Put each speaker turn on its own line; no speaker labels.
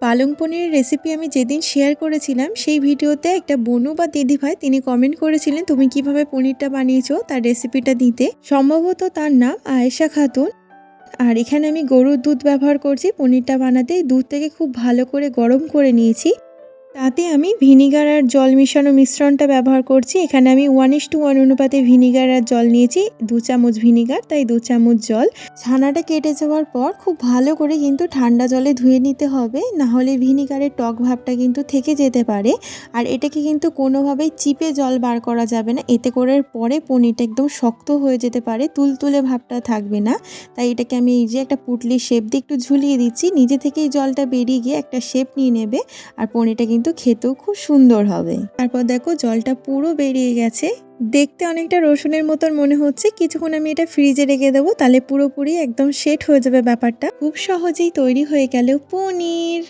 পালং পনিরের রেসিপি আমি যেদিন শেয়ার করেছিলাম সেই ভিডিওতে একটা বোনু বা দিদিভাই তিনি কমেন্ট করেছিলেন তুমি কিভাবে পনিরটা বানিয়েছো তার রেসিপিটা দিতে। সম্ভবত তার নাম আয়েশা খাতুন। আর এখানে আমি গরুর দুধ ব্যবহার করছি পনিরটা বানাতে। দুধটাকে খুব ভালো করে গরম করে নিয়েছি। তাতে আমি ভিনিগার আর জল মিশানো মিশ্রণটা ব্যবহার করছি। এখানে আমি 1:1 অনুপাতে ভিনিগার আর জল নিয়েছি। 2 চামচ ভিনিগার তাই 2 চামচ জল। ছানাটা কেটে যাওয়ার পর খুব ভালো করে কিন্তু ঠান্ডা জলে ধুয়ে নিতে হবে, না হলে ভিনিগারের টক ভাবটা কিন্তু থেকে যেতে পারে। আর এটাকে কিন্তু কোনোভাবেই চিপে জল বার করা যাবে না, এতে করে পরে পনিরটা একদম শক্ত হয়ে যেতে পারে, তুলতুলে ভাবটা থাকবে না। তাই এটাকে আমি এই যে একটা পুটলির শেপ দিয়ে একটু ঝুলিয়ে দিচ্ছি, নিজে থেকেই জলটা বেরিয়ে গিয়ে একটা শেপ নিয়ে নেবে। আর পনিরটা কিন্তু খেতেও খুব সুন্দর হবে। তারপর দেখো জলটা পুরো বেরিয়ে গেছে, দেখতে অনেকটা রসুনের মতন মনে হচ্ছে। কিছুক্ষণ আমি এটা ফ্রিজে রেখে দেবো, তাহলে পুরোপুরি একদম সেট হয়ে যাবে ব্যাপারটা। খুব সহজেই তৈরি হয়ে গেল পনির।